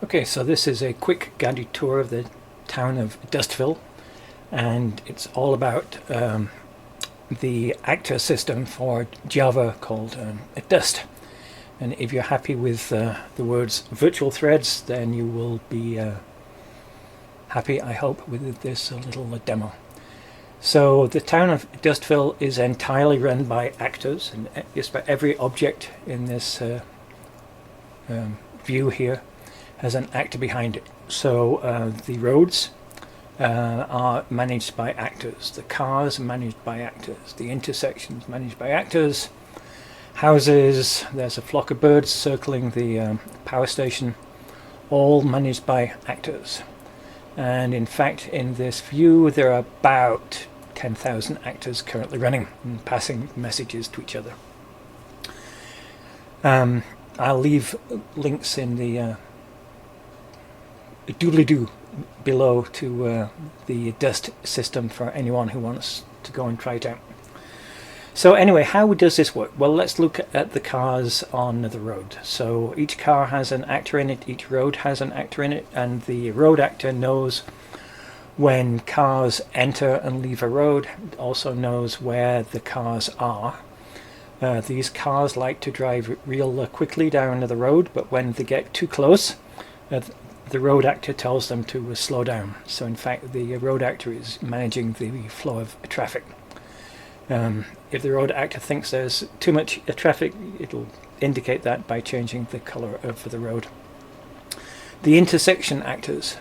Okay, so this is a quick guided tour of the town of Dustville, and it's all about the actor system for Java called Dust. And if you're happy with the words virtual threads, then you will be happy, I hope, with this little demo. So the town of Dustville is entirely run by actors, and just about every object in this view here has an actor behind it. So the roads are managed by actors, the cars are managed by actors, the intersections managed by actors, houses, there's a flock of birds circling the power station, all managed by actors. And in fact, in this view, there are about 10,000 actors currently running and passing messages to each other. I'll leave links in the doobly-doo below to the Dust system for anyone who wants to go and try it out. So anyway, how does this work? Well, let's look at the cars on the road. So each car has an actor in it, each road has an actor in it, and the road actor knows when cars enter and leave a road. It also knows where the cars are. These cars like to drive real quickly down the road, but when they get too close, the road actor tells them to slow down. So in fact, the road actor is managing the flow of traffic. If the road actor thinks there's too much traffic, it'll indicate that by changing the color of the road. The intersection actors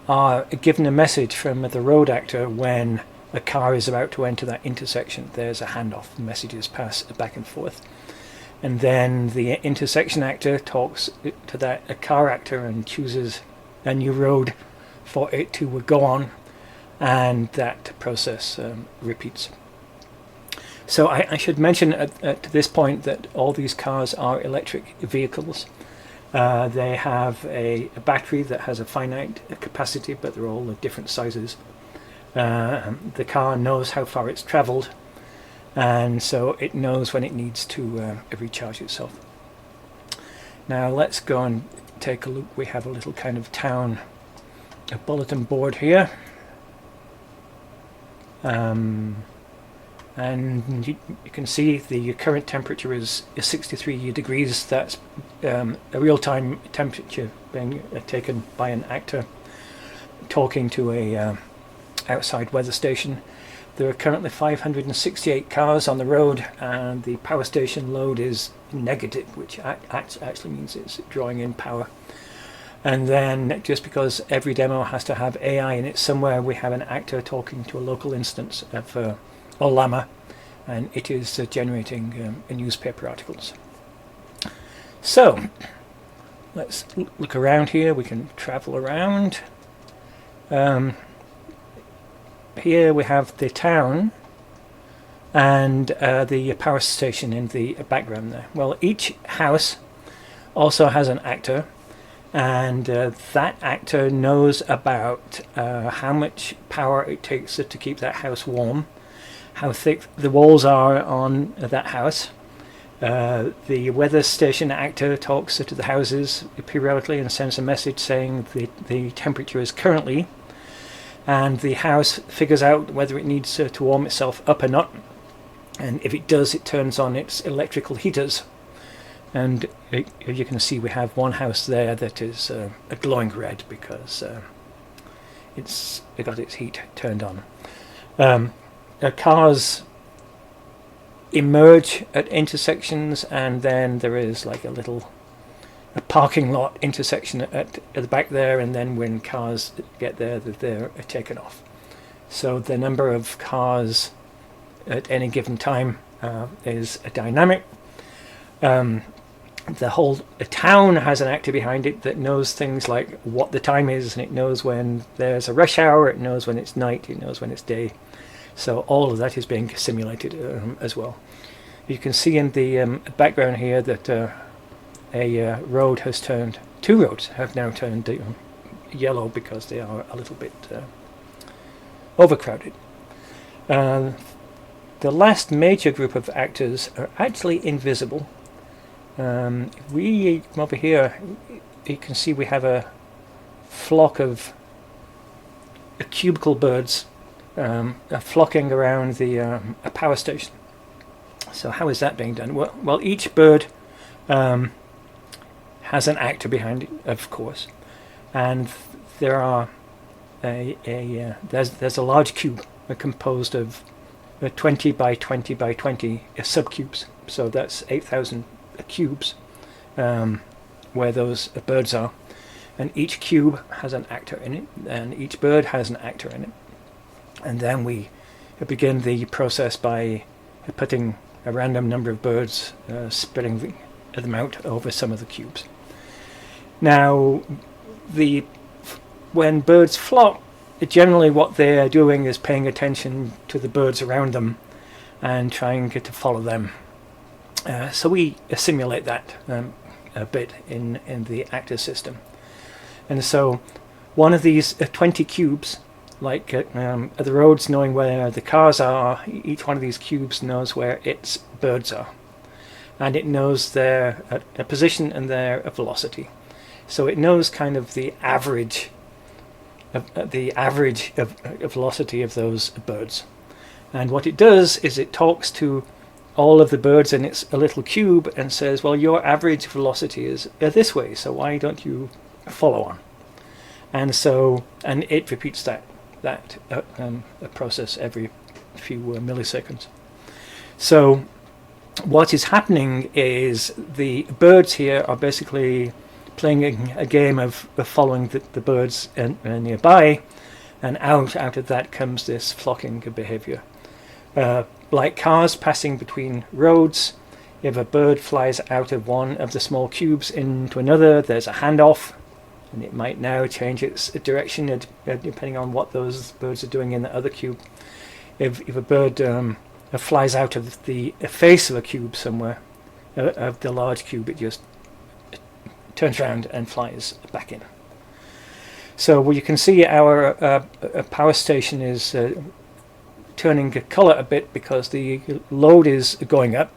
are given a message from the road actor when a car is about to enter that intersection. There's a handoff, messages pass back and forth. And then the intersection actor talks to that car actor and chooses a new road for it to go on, and that process repeats. So I should mention at this point that all these cars are electric vehicles. They have a battery that has a finite capacity, but they're all different sizes. The car knows how far it's traveled, and so it knows when it needs to recharge itself. Now let's go and take a look. We have a little kind of town bulletin board here, and you can see the current temperature is 63 degrees. That's a real-time temperature being taken by an actor talking to a outside weather station. There are currently 568 cars on the road, and the power station load is negative, which actually means it's drawing in power. And then, just because every demo has to have AI in it somewhere, we have an actor talking to a local instance of Olama, and it is generating newspaper articles. So, let's look around here. We can travel around. Here we have the town and the power station in the background there. Well, each house also has an actor, and that actor knows about how much power it takes to keep that house warm, how thick the walls are on that house. The weather station actor talks to the houses periodically and sends a message saying the temperature is currently, and the house figures out whether it needs to warm itself up or not, and if it does, it turns on its electrical heaters. And you can see we have one house there that is a glowing red because it got its heat turned on. Cars emerge at intersections, and then there is like a parking lot intersection at the back there, and then when cars get there, they're taken off. So the number of cars at any given time is a dynamic. The whole town has an actor behind it that knows things like what the time is, and it knows when there's a rush hour, it knows when it's night, it knows when it's day. So all of that is being simulated as well. You can see in the background here that a road has turned, two roads have now turned yellow because they are a little bit overcrowded. The last major group of actors are actually invisible, If we come over here, you can see we have a flock of cubical birds flocking around a power station. So how is that being done? Well, each bird has an actor behind it, of course, and there are there's a large cube composed of 20 by 20 by 20 subcubes. So that's 8,000 cubes where those birds are, and each cube has an actor in it, and each bird has an actor in it. And then we begin the process by putting a random number of birds, spreading them out over some of the cubes. Now, when birds flock, generally what they're doing is paying attention to the birds around them and trying to follow them. So we simulate that a bit in the actor system. And so one of these 20 cubes, like the roads knowing where the cars are, each one of these cubes knows where its birds are. And it knows their position and their velocity. So it knows kind of the average of velocity of those birds. And what it does is it talks to all of the birds in its little cube and says, well, your average velocity is this way, so why don't you follow on? And it repeats that process every few milliseconds. So what is happening is the birds here are basically playing a game of following the birds nearby, and out of that comes this flocking behavior. Like cars passing between roads, if a bird flies out of one of the small cubes into another, there's a handoff, and it might now change its direction depending on what those birds are doing in the other cube. If a bird flies out of the face of a cube somewhere, of the large cube, it just turns around and flies back in. So you can see our power station is turning colour a bit because the load is going up.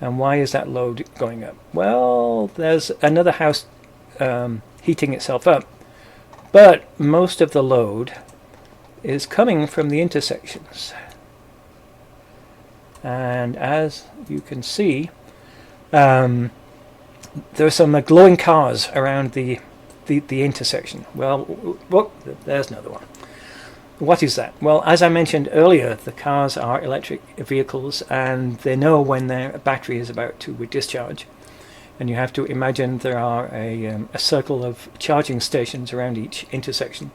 And why is that load going up? Well, there's another house heating itself up, but most of the load is coming from the intersections. And as you can see, there are some glowing cars around the intersection. Well, look, there's another one. What is that? Well, as I mentioned earlier, the cars are electric vehicles, and they know when their battery is about to discharge. And you have to imagine there are a circle of charging stations around each intersection.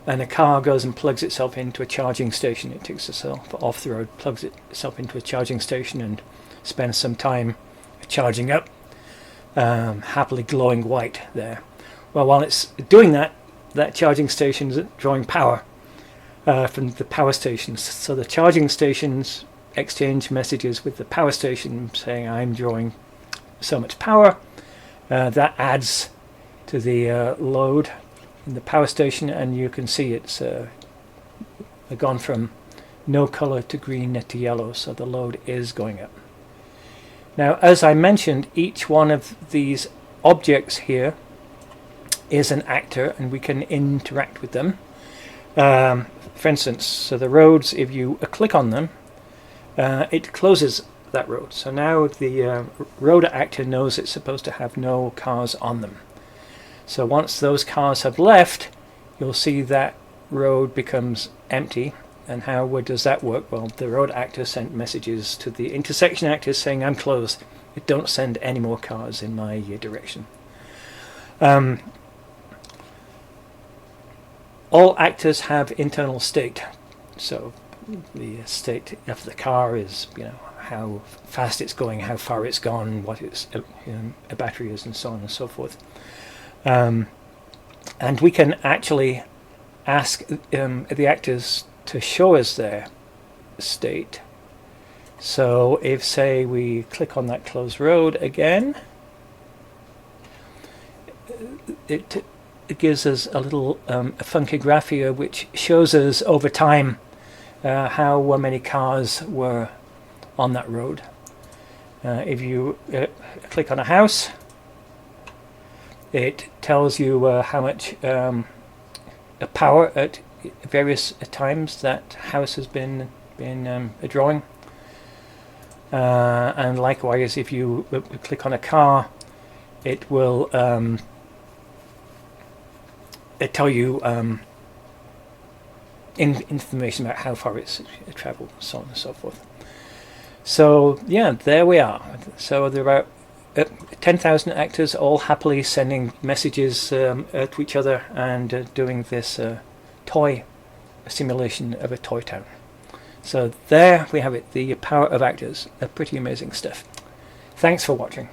And a car goes and plugs itself into a charging station. It takes itself off the road, plugs itself into a charging station, and spends some time charging up, happily glowing white there. Well, while it's doing that, that charging station is drawing power from the power stations. So the charging stations exchange messages with the power station saying, I'm drawing so much power. That adds to the load in the power station, and you can see it's gone from no color to green to yellow, so the load is going up. Now, as I mentioned, each one of these objects here is an actor, and we can interact with them. For instance, so the roads, if you click on them, it closes that road. So now the road actor knows it's supposed to have no cars on them. So once those cars have left, you'll see that road becomes empty. And how does that work? Well, the road actor sent messages to the intersection actors saying, I'm closed. Don't send any more cars in my direction. All actors have internal state. So the state of the car is, how fast it's going, how far it's gone, what its a battery is, and so on and so forth. And we can actually ask the actors to show us their state. So if, say, we click on that closed road again, it gives us a little a funky graph here which shows us over time how many cars were on that road. If you click on a house, it tells you how much power at various times that house has been drawing. And likewise, if you click on a car, it will tell you information about how far it's traveled, so on and so forth. So yeah, there we are. So there are 10,000 actors all happily sending messages to each other and doing this toy simulation of a toy town. So there we have it, the power of actors. Pretty amazing stuff. Thanks for watching.